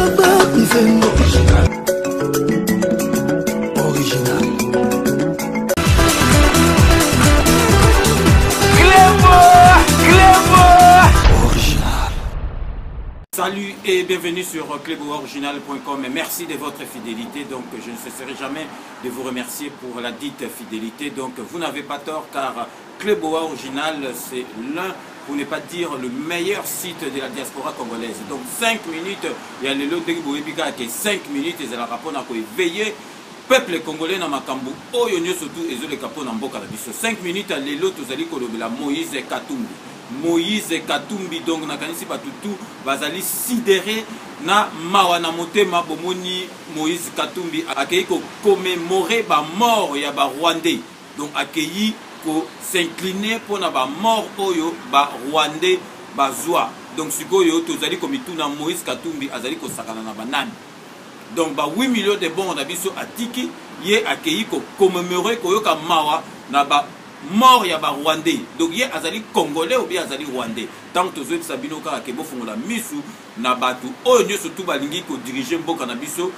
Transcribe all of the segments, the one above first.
Salut et bienvenue sur clebooriginal.com et merci de votre fidélité. Donc je ne cesserai jamais de vous remercier pour la dite fidélité. Donc vous n'avez pas tort car Cleboa Original c'est l'un, pour ne pas dire le meilleur site de la diaspora congolaise. Donc 5 minutes, il y a le lot de Boébika qui est 5 minutes et c'est la rapport à éveiller peuple congolais dans Makambu. Oh yo surtout et les capons en boka la biso. 5 minutes à l'élo tous allez kolobela Moïse Katumbi. Moïse Katumbi donc nakanisi patutu bazali sidéré na mawana motema bomoni Moïse Katumbi akei ko commémorer ba mort ya ba Rwandais. Donc akei ko s'incliner pour na ba mort oyo ba Rwandais bazwa. Donc sikoyo tozali komituna Moïse Katumbi azali ko sakana na banani. Donc ba 8 millions de bons na biso atiki ye akei ko commémorer ko yoka mawa na ba mort ya ba Rwandais. Donc ye azali congolais ou bien azali rwandais. Tant que tous sabino ka ke bofungola misu na batu oyo nyoso tu balingi ko diriger mboka na biso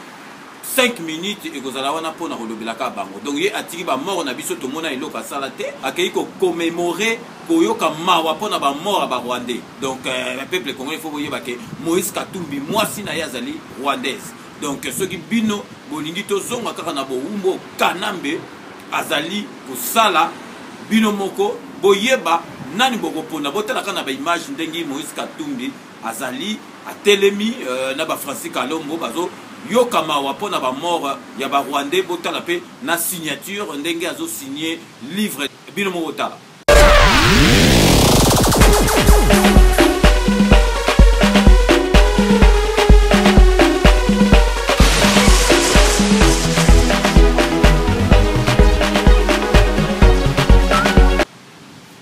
5 minutes et kozala wana pona kolobelaka bango. Donc ye atiki ba mort na biso to mona eloko sala te akei ko commémorer ko yoka mawa pona ba mort ya ba Rwandais. Donc le peuple congolais faut boyeba ke Moïse Katumbi mwasi na ye azali rwandaise. Donc ceux qui bino bolingi to zonga kaka na bo umbo kanambe azali ko sala bino moko boyeba nani boko pona botala kana ba image ndengi Moïse Katumbi azali atelemi na ba Francis Kalombo bazo yokama wapona ba mort ya ba Rwandais botala pe na signature ndenge azo signer livre bino moko tala.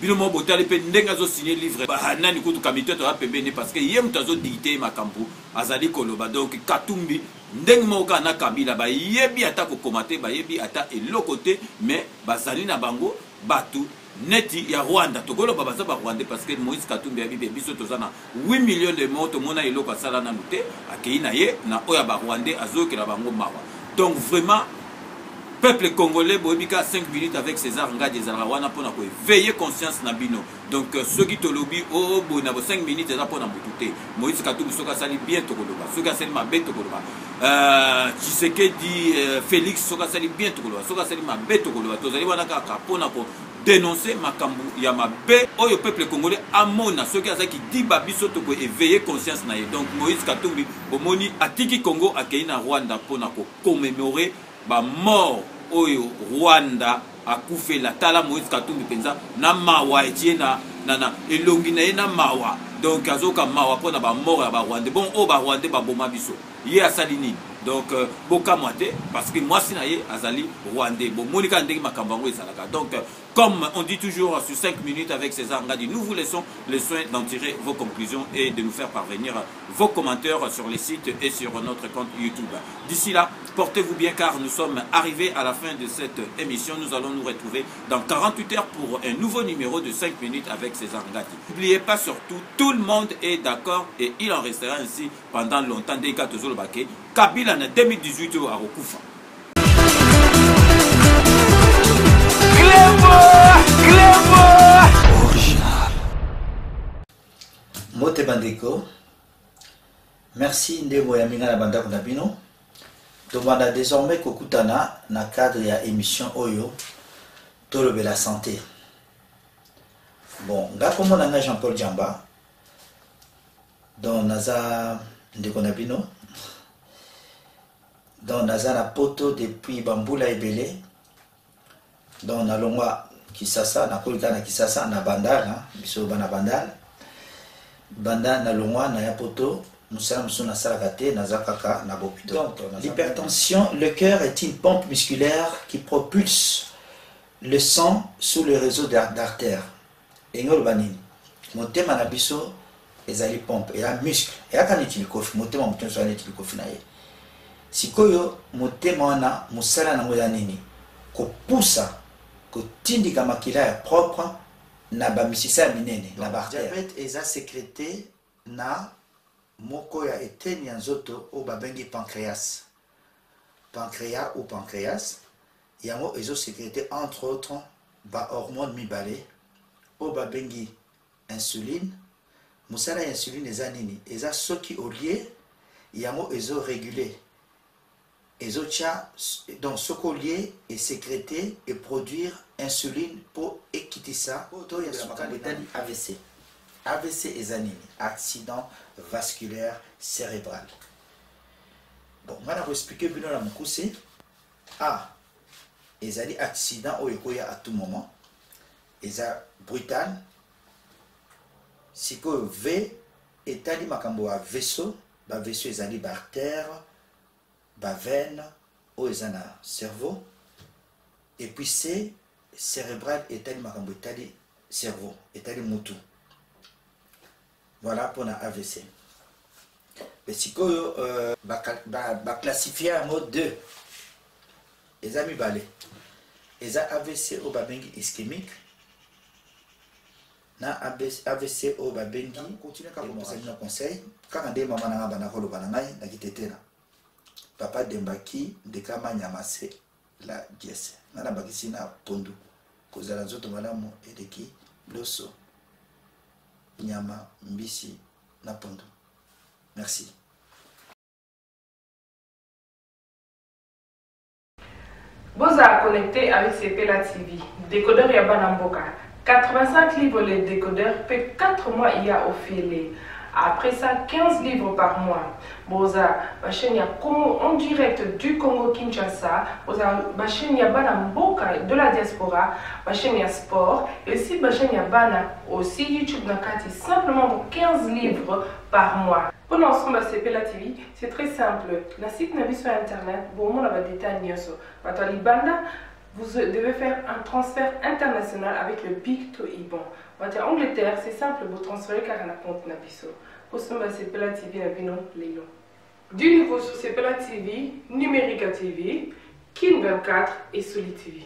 Bino botali pe ndenga zo signer livre nani kutu kamite to apembene parce que yem tazo dicter makambu azali koloba. Donc Katumbi ndenge moka na Kabila ba yebi ata ko komate ba yebi ata elokote mais bazali na bango batu neti ya Rwanda tokolo baba za ba Rwanda parce que Moïse Katumbi ya bibe biso tozana 8 millions de morts to mona eloko sala na muté akei na ye na oya ba Rwanda azokela bango mawa. Donc vraiment peuple congolais boebika 5 minutes avec César Ngadi Zarawana pour veiller conscience na bino. Donc ceux qui te lobby oh bon na 5 minutes za pour na mututé Moïse Katumbi soka sali bien to koloba soka sali mabe to koloba Tshisekedi Félix soka sali bien to koloba soka sali mabe to koloba tozali wana kaka pona ko dénoncer makambu ya mabe oyo peuple congolais amona soki azaki diba biso to ko éveiller conscience na ye. Donc Moïse Katumbi bomoni atiki Congo akei na Rwanda pona ko commémorer ba mort oyo Rwanda akufe la tala Moïse Katumbi penza na mawa etie na elongi na ye na mawa. Donc azoka mawa pona ba mort ya ba Rwanda bon o ba Rwanda ba boma biso ye asali nini. Donc boka moite parce que moi si na ye azali Rwandais bon monika ndenge makambango ezalaka. Donc comme on dit toujours sur 5 minutes avec César Ngadi, nous vous laissons le soin d'en tirer vos conclusions et de nous faire parvenir vos commentaires sur les sites et sur notre compte YouTube. D'ici là, portez-vous bien car nous sommes arrivés à la fin de cette émission. Nous allons nous retrouver dans 48 heures pour un nouveau numéro de 5 minutes avec César Ngadi. N'oubliez pas surtout, tout le monde est d'accord et il en restera ainsi pendant longtemps. Dès qu'à toujours le baquet, Kabila en 2018 à Rokufa. Original. Mote Bandeko, merci Ndebo Yaminga na Banda Kunabino. Tomanda désormais Kokutana na cadre ya émission Oyo Tolobe la santé. Bon, nga comme on a Jean-Paul Djamba, dans Naza Ndeko Nabino, dans Naza na poto depuis Bamboula Ebele, dans Nalongwa Kisasa, na Kolika na Kisasa, na Bandal, biso bana Bandal, Banda Nalongwa na Yapoto, donc, l'hypertension, le cœur est une pompe musculaire qui propulse le sang sous le réseau d'artères. Et nous, mon thème à biso, ezali pompe, et la muscle, et la canette il coffre, mon thème à mouton sur la nette il coffre naïe. Si koyo, mon thème à moussala na modanini, ko poussa, ko tindika makila propre, na ba misisa minene, na bartère. Diabète est sécrété na moko ya eteni ya nzoto o babengi pancréas. Pancréas ou pancréas yango ezosécrété entre autres bahormone mibale o babengi insuline. Mosala ya insuline eza nini? Eza soki olie yango ezoréguler ezotia donc soki olie et sécréter et produire insuline pour ekitisa to ya makambo etali AVC. AVC eza nini? Accident vasculaire cérébral. Bon, on va expliquer bien la mokuse. A, ezali accident ou ekoya à tout moment. Eza brutal. Siko V, etali makambo a vaisseau. Ba vaisseau ezali ba artère, ba veine, ou ezana cerveau. Et puis C, cérébral etali makambo etali cerveau, etali mutu. Voilà pour la AVC. Mais si on classifié en mode 2, les amis balé, les AVC au babengi ischémique, na AVC au babengi continue quand vous avez un conseil, quand on dit maman n'a pas d'argent banangai na kitete na papa dembaki de kama nyamase la dièse, na na bakisi na pondu, kozala nzoto malamu edeki loso. Nyama, mbisi, napondo. Merci. Vous êtes connecté avec Sepela TV. Décodeur Yabanamboka. 85 livres les décodeurs, puis 4 mois il y a offert. Après ça, 15 livres par mois. Boza, ma chaîne en direct du Congo Kinshasa. Boza, ma chaîne Yabanamboka de la diaspora. Ma chaîne sport. Et aussi ma chaîne Yabana aussi YouTube Nakati. Simplement pour 15 livres par mois. Pour l'ensemble de Sepela TV, c'est très simple. La site n'a vu sur internet. Bon, on a des détails. Vous devez faire un transfert international avec le Big to Iban. En Angleterre, c'est simple, vous transférez car on a compte Nabiso. Pour ce moment, c'est Sepela TV, Nabino, Lélo. Du nouveau sur Sepela TV, Numérica TV, Kin 24 et Soli TV.